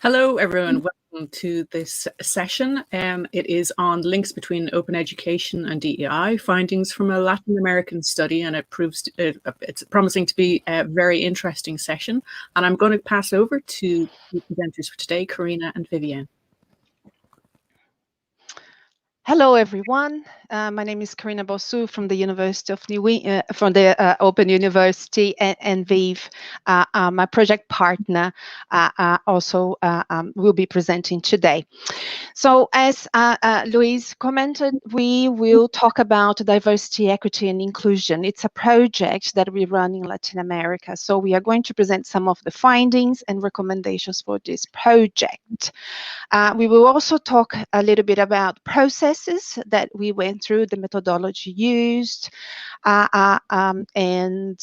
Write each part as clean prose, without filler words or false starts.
Hello, everyone. Welcome to this session. It is on links between open education and DEI, findings from a Latin American study, and it's promising to be a very interesting session. And I'm going to pass over to the presenters for today, Carina and Viviane. Hello, everyone. My name is Carina Bossu from the University of from the Open University, and Viv, my project partner, also will be presenting today. So, as Louise commented, we will talk about diversity, equity, and inclusion. It's a project that we run in Latin America. So, we are going to present some of the findings and recommendations for this project. We will also talk a little bit about processes that we went through, the methodology used, and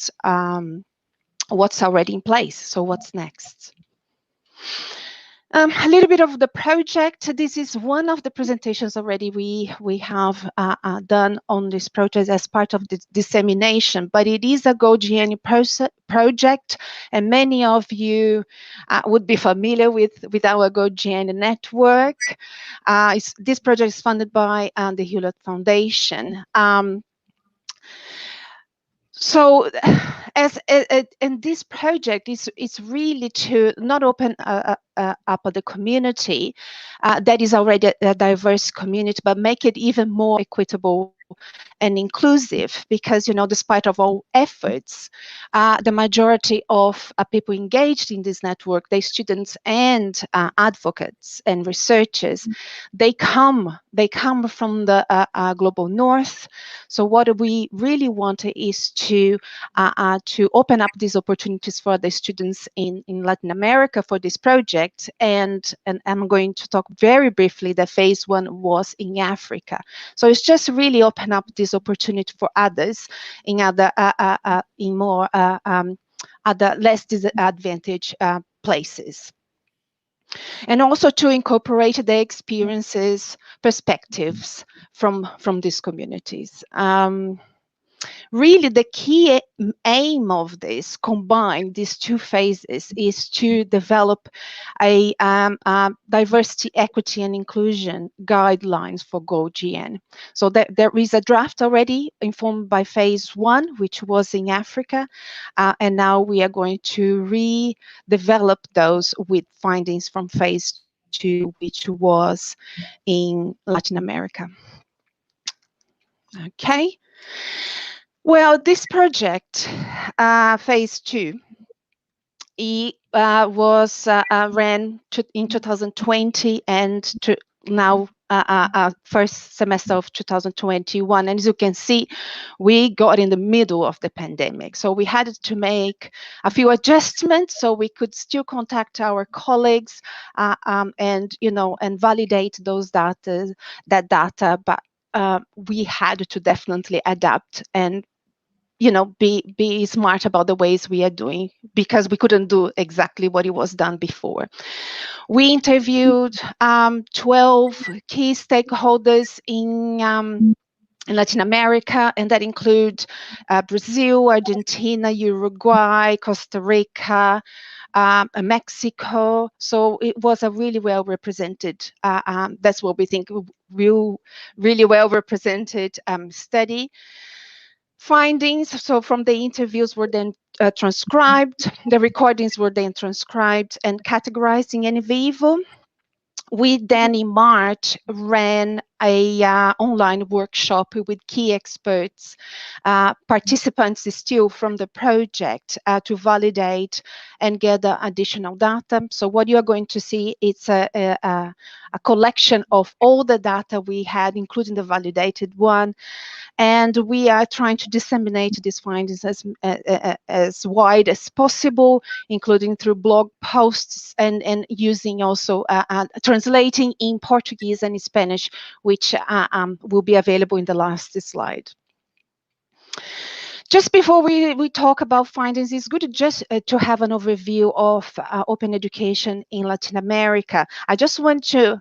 what's already in place. So what's next? A little bit of the project. This is one of the presentations already we have done on this project as part of the dissemination, but it is a GoGN project, and many of you would be familiar with our GoGN network. This project is funded by the Hewlett Foundation. So, and this project is really to not open up the community that is already a diverse community, but make it even more equitable and inclusive, because, you know, despite of all efforts, the majority of people engaged in this network, they students and advocates and researchers, they come from the global north. So what we really want is to open up these opportunities for the students in Latin America for this project, and I'm going to talk very briefly that phase one was in Africa. So it's just really open up this opportunity for others in other other less disadvantaged places, and also to incorporate the experiences, perspectives from these communities. Really, the key aim of this, combine these two phases, is to develop a diversity, equity, and inclusion guidelines for GoGN. So there is a draft already informed by phase one, which was in Africa, and now we are going to redevelop those with findings from phase two, which was in Latin America. Okay. Well, this project, phase two, it was ran in 2020 and now first semester of 2021. And as you can see, we got in the middle of the pandemic. So we had to make a few adjustments so we could still contact our colleagues and, you know, and validate that data, but we had to definitely adapt and, you know, be smart about the ways we are doing, because we couldn't do exactly what it was done before. We interviewed 12 key stakeholders in Latin America, and that include Brazil, Argentina, Uruguay, Costa Rica, Mexico. So it was a really well represented, that's what we think, really well represented study. Findings, so from the interviews were then transcribed, the recordings were then transcribed and categorized in NVivo. We then in March ran a online workshop with key experts, participants still from the project, to validate and gather additional data. So what you are going to see, it's a collection of all the data we had, including the validated one, and we are trying to disseminate these findings as wide as possible, including through blog posts and using also translating in Portuguese and Spanish, which will be available in the last slide. Just before we talk about findings, it's good to have an overview of open education in Latin America. I just want to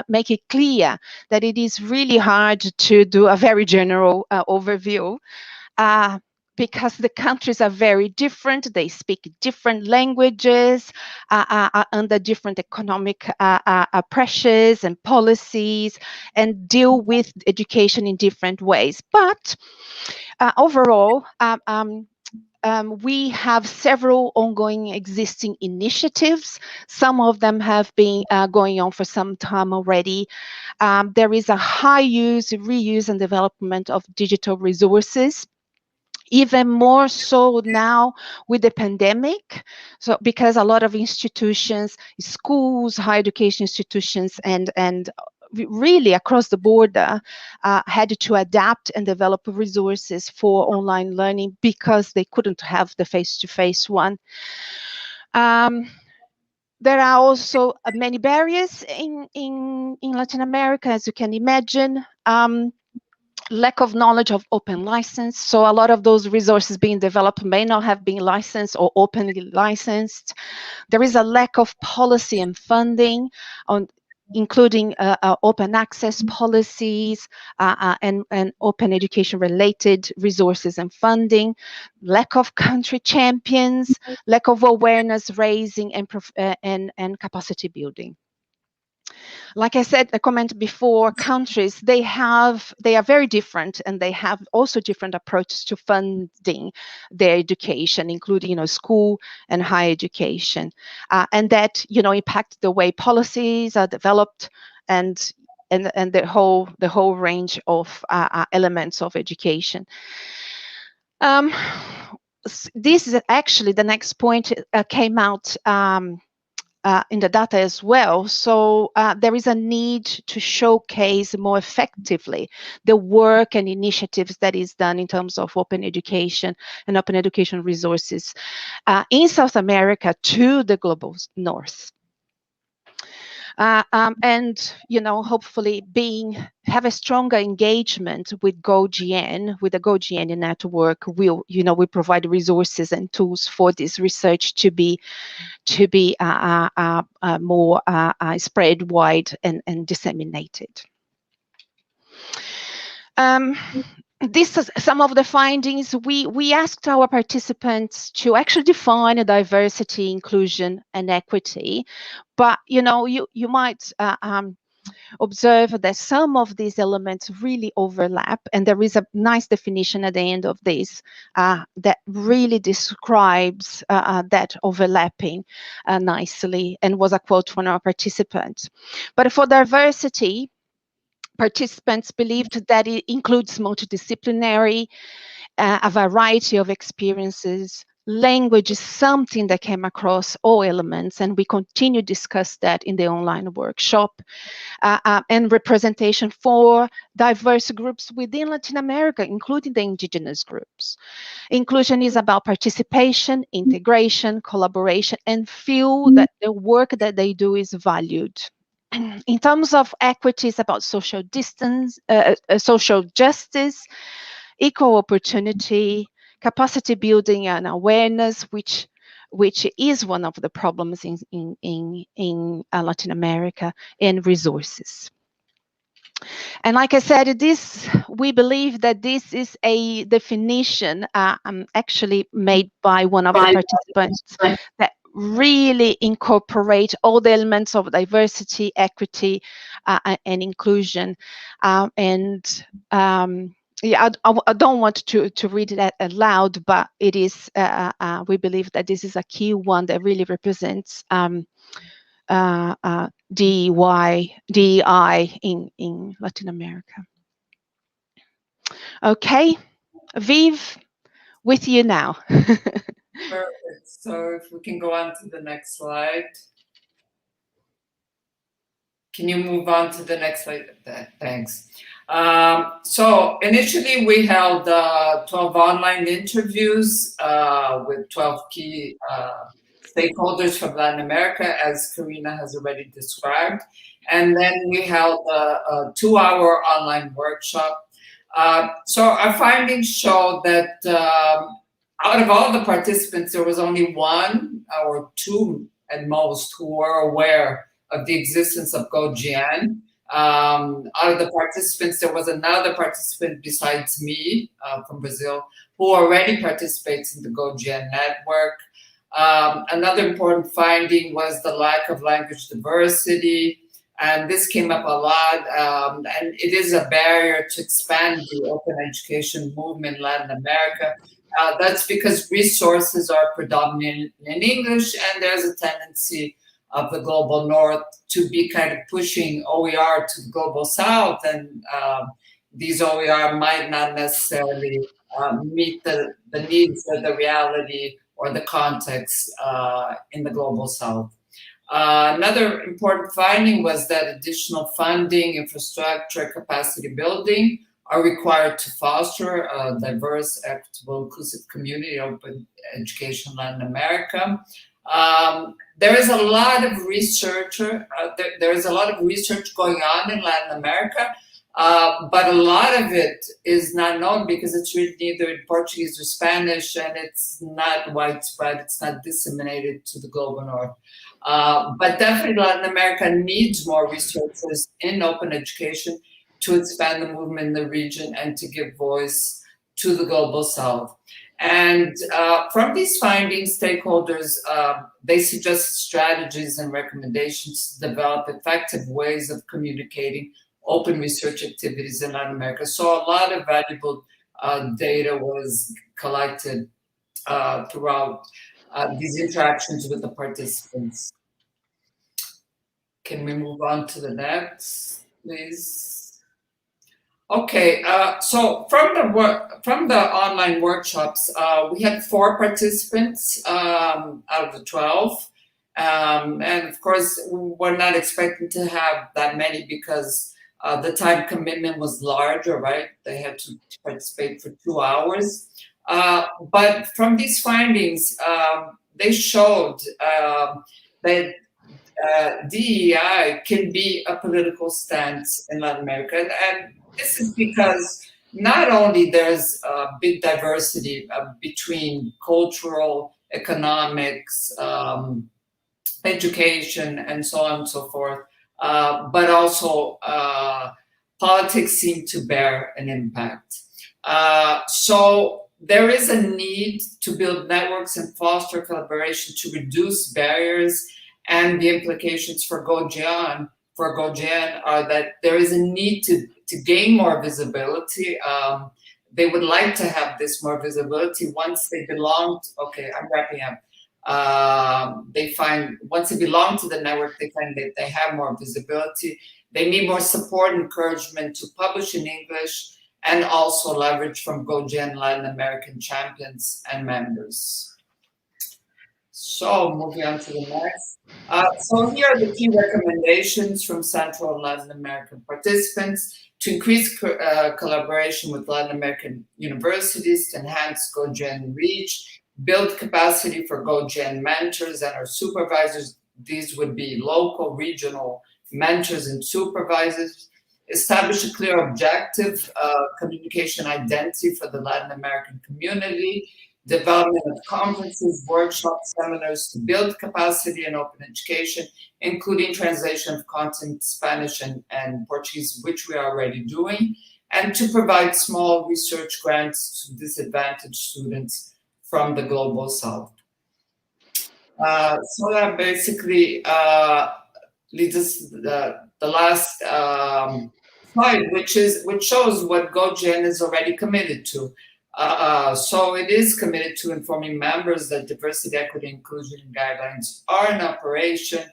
make it clear that it is really hard to do a very general overview. because the countries are very different, they speak different languages, are under different economic pressures and policies, and deal with education in different ways. But overall, we have several ongoing existing initiatives. Some of them have been going on for some time already. There is a high use, reuse, and development of digital resources, even more so now with the pandemic. So because a lot of institutions, schools, higher education institutions, and really across the board had to adapt and develop resources for online learning because they couldn't have the face-to-face one. There are also many barriers in Latin America, as you can imagine. Lack of knowledge of open license. So a lot of those resources being developed may not have been licensed or openly licensed. There is a lack of policy and funding, including open access policies and open education related resources and funding, lack of country champions, lack of awareness raising and capacity building. Like I said, I commented before, countries, they are very different, and they have also different approaches to funding their education, including, school and higher education, and that, impact the way policies are developed and the whole range of elements of education. This is actually the next point came out in the data as well. So there is a need to showcase more effectively the work and initiatives that is done in terms of open education and open education resources in South America to the global north. And hopefully have a stronger engagement with GoGN, with the GoGN network. We provide resources and tools for this research to be more spread wide and disseminated. This is some of the findings. We asked our participants to actually define a diversity, inclusion, and equity. But you might observe that some of these elements really overlap, and there is a nice definition at the end of this that really describes that overlapping nicely, and was a quote from our participants. But for diversity, participants believed that it includes multidisciplinary, a variety of experiences. Language is something that came across all elements, and we continue to discuss that in the online workshop. And representation for diverse groups within Latin America, including the indigenous groups. Inclusion is about participation, integration, collaboration, and feel that the work that they do is valued. In terms of equity, it's about social justice, equal opportunity, capacity building and awareness, which is one of the problems in Latin America, and resources. And like I said, we believe that this is a definition actually made by one of the participants that really incorporate all the elements of diversity, equity, and inclusion. Yeah, I don't want to read it aloud, but it is. We believe that this is a key one that really represents DEI in Latin America. Okay, Viv, with you now. Perfect. So if we can go on to the next slide. Can you move on to the next slide? Thanks. So initially we held 12 online interviews with 12 key stakeholders from Latin America, as Carina has already described. And then we held a 2-hour online workshop. So our findings show that out of all the participants, there was only 1 or 2 at most who were aware of the existence of GoGN. Out of the participants, there was another participant besides me from Brazil who already participates in the GoGen network. Another important finding was the lack of language diversity, and this came up a lot, and it is a barrier to expand the open education movement in Latin America. That's because resources are predominant in English, and there's a tendency of the global north to be kind of pushing OER to the global south, and these OER might not necessarily meet the needs or the reality or the context in the global south. Another important finding was that additional funding, infrastructure, capacity building are required to foster a diverse, equitable, inclusive community, open education in Latin America. There is a lot of research. There is a lot of research going on in Latin America, but a lot of it is not known because it's written either in Portuguese or Spanish, and it's not widespread. It's not disseminated to the global north. But definitely Latin America needs more researchers in open education to expand the movement in the region and to give voice to the global south. And from these findings, stakeholders, they suggest strategies and recommendations to develop effective ways of communicating open research activities in Latin America. So a lot of valuable data was collected throughout these interactions with the participants. Can we move on to the next, please? Okay, so from the online workshops, we had 4 participants out of the 12. And of course, we're not expecting to have that many because the time commitment was larger, right? They had to participate for 2 hours. But from these findings, they showed that DEI can be a political stance in Latin America. And this is because not only there's a big diversity between cultural, economics, education, and so on and so forth, but also politics seem to bear an impact. So there is a need to build networks and foster collaboration to reduce barriers, and the implications for GoGen are that there is a need to gain more visibility. They would like to have this more visibility once they belong to, okay, I'm wrapping up. They find once they belong to the network, they find that they have more visibility. They need more support, encouragement to publish in English, and also leverage from GoGen Latin American champions and members. So moving on to the next. So here are the key recommendations from Central and Latin American participants to increase collaboration with Latin American universities, to enhance GoGen reach, build capacity for GoGen mentors and our supervisors. These would be local, regional mentors and supervisors. Establish a clear objective, communication identity for the Latin American community, development of conferences, workshops, seminars to build capacity in open education, including translation of content Spanish and Portuguese, which we are already doing, and to provide small research grants to disadvantaged students from the global south. So that basically leads us to the last slide, which shows what GoGen is already committed to. So it is committed to informing members that diversity, equity, inclusion guidelines are in operation.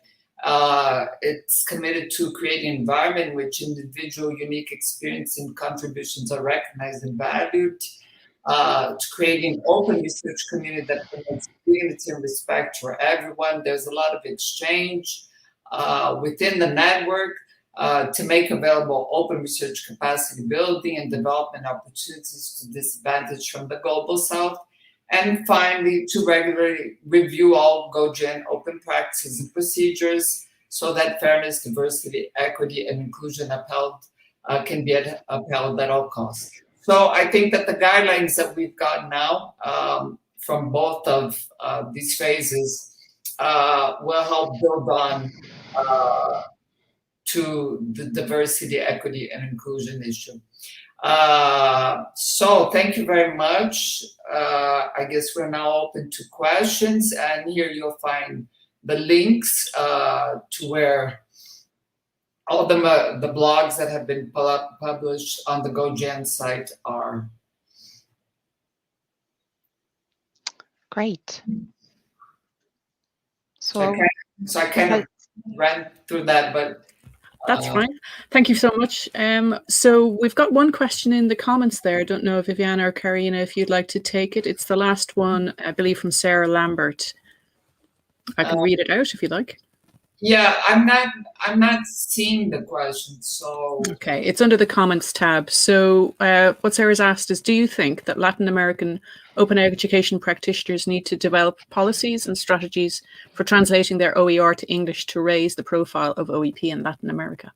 It's committed to creating an environment in which individual unique experience and contributions are recognized and valued, to creating open research community that promotes dignity and respect for everyone. There's a lot of exchange within the network, to make available open research capacity building and development opportunities to disadvantage from the global south. And finally, to regularly review all GoGen open practices and procedures so that fairness, diversity, equity, and inclusion can be upheld at all costs. So I think that the guidelines that we've got now from both of these phases will help build on to the diversity, equity, and inclusion issue. So thank you very much. I guess we're now open to questions, and here you'll find the links to where all the blogs that have been published on the GoGen site are. Great. So I kind of ran through that, but that's fine. Thank you so much. So we've got one question in the comments there. I don't know if Viviane or Carina, if you'd like to take it. It's the last one, I believe, from Sarah Lambert. I can read it out if you like. Yeah, I'm not seeing the question, so. Okay, it's under the comments tab. So what Sarah's asked is, do you think that Latin American open education practitioners need to develop policies and strategies for translating their OER to English to raise the profile of OEP in Latin America?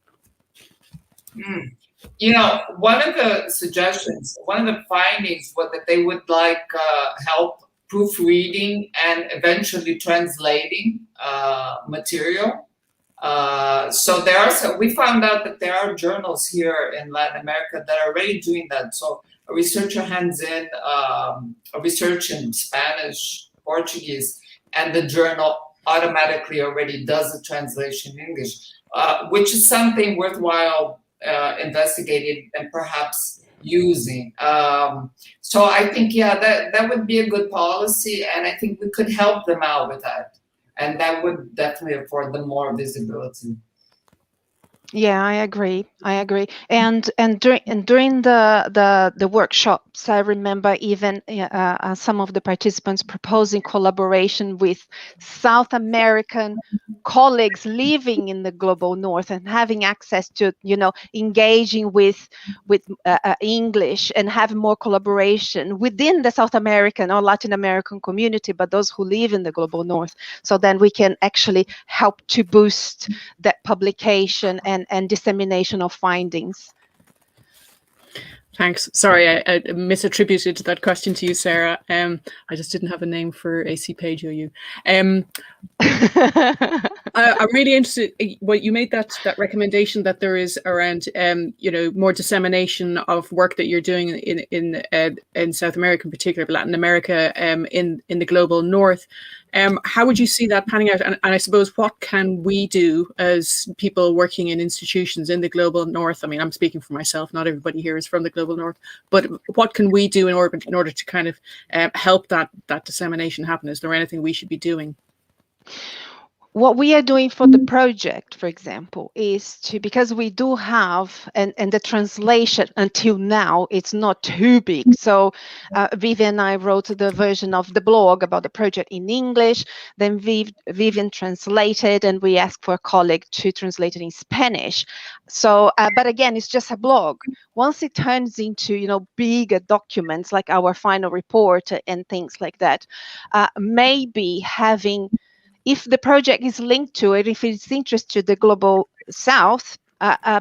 You know, one of the suggestions, one of the findings was that they would like help proofreading and eventually translating material. So we found out that there are journals here in Latin America that are already doing that. So a researcher hands in a research in Spanish, Portuguese, and the journal automatically already does the translation in English, which is something worthwhile investigating and perhaps using. So I think, yeah, that would be a good policy, and I think we could help them out with that. And that would definitely afford them more visibility. Yeah, I agree. And during the workshops, I remember even some of the participants proposing collaboration with South American colleagues living in the global north and having access to, engaging with English and have more collaboration within the South American or Latin American community, but those who live in the global north. So then we can actually help to boost that publication and dissemination of findings. Thanks. Sorry, I misattributed that question to you, Sarah. I just didn't have a name for AC Page OU. I'm really interested. Well, you made that recommendation that there is around, more dissemination of work that you're doing in South America, in particular, but Latin America, in the global north. How would you see that panning out? And I suppose, what can we do as people working in institutions in the global north? I mean, I'm speaking for myself. Not everybody here is from the global north, but what can we do in order to kind of help that dissemination happen? Is there anything we should be doing? What we are doing for the project, for example, is because we do have, and the translation until now, it's not too big. So Viviane and I wrote the version of the blog about the project in English, then Viviane translated, and we asked for a colleague to translate it in Spanish. So, but again, it's just a blog. Once it turns into, bigger documents like our final report and things like that, maybe having, if the project is linked to it, if it's interested to the global south,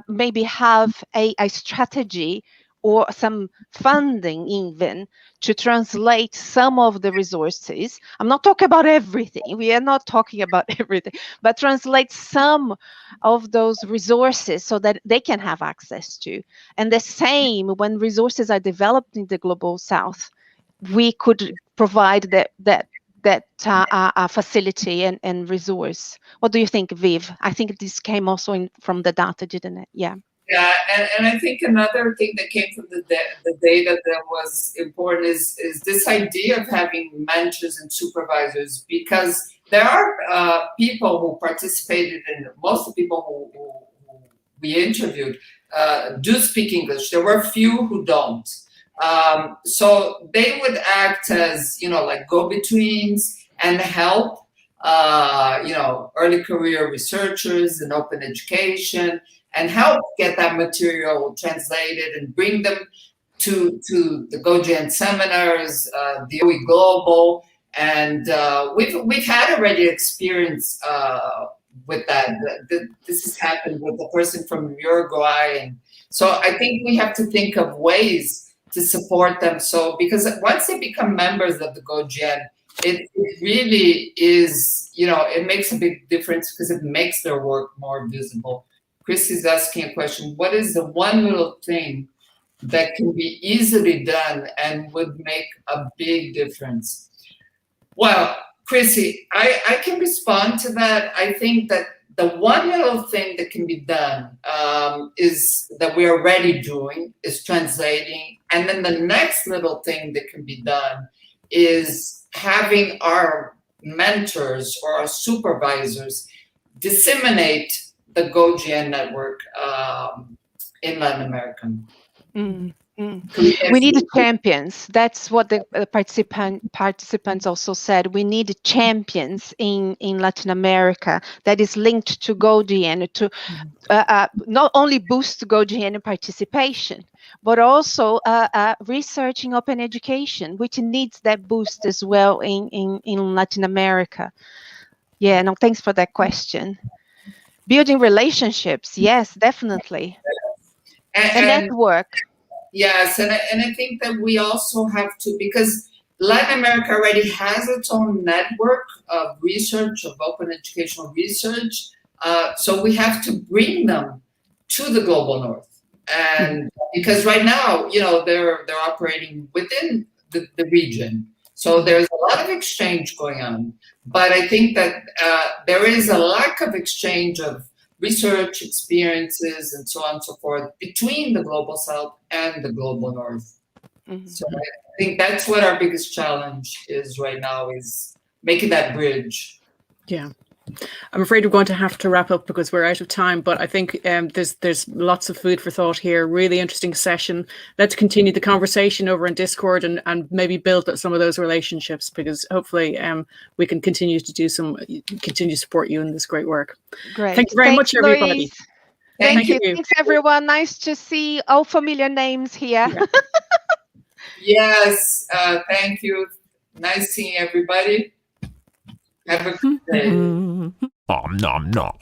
maybe have a strategy or some funding even to translate some of the resources. I'm not talking about everything. We are not talking about everything, but translate some of those resources so that they can have access to. And the same when resources are developed in the global south, we could provide that facility and resource. What do you think, Viv? I think this came also from the data, didn't it? Yeah. Yeah, and I think another thing that came from the data that was important is this idea of having mentors and supervisors, because there are people who participated in, most of the people who we interviewed do speak English. There were a few who don't. So they would act as, like go-betweens and help, early career researchers in open education and help get that material translated and bring them to the GoGen seminars, the OE Global. And we've had already experience with that. This has happened with a person from Uruguay. And so I think we have to think of ways to support them. So, because once they become members of the GoGen, it really is, it makes a big difference because it makes their work more visible. Chris is asking a question. What is the one little thing that can be easily done and would make a big difference? Well, Chrissy, I can respond to that. I think that the one little thing that can be done is that we are already doing is translating. And then the next little thing that can be done is having our mentors or our supervisors disseminate the GoGN network in Latin America. We need champions. That's what the participants also said. We need champions in Latin America that is linked to GoGN to not only boost GoGN participation, but also researching open education, which needs that boost as well in Latin America. Yeah, no, thanks for that question. Building relationships, yes, definitely. And network. Yes, and I think that we also have to, because Latin America already has its own network of research, of open educational research, so we have to bring them to the global north. And because right now, you know, they're operating within the region, so there's a lot of exchange going on. But I think that there is a lack of exchange of research experiences and so on and so forth between the global south and the global north. So I think that's what our biggest challenge is right now, is making that bridge. Yeah. I'm afraid we're going to have to wrap up because we're out of time, but I think there's lots of food for thought here. Really interesting session. Let's continue the conversation over in Discord and maybe build some of those relationships, because hopefully we can continue to support you in this great work. Great. Thank you very much, everybody. Louise. Thank you. Thanks, everyone. Nice to see all familiar names here. Yeah. Yes, thank you. Nice seeing everybody. Have a good day. Nom nom nom.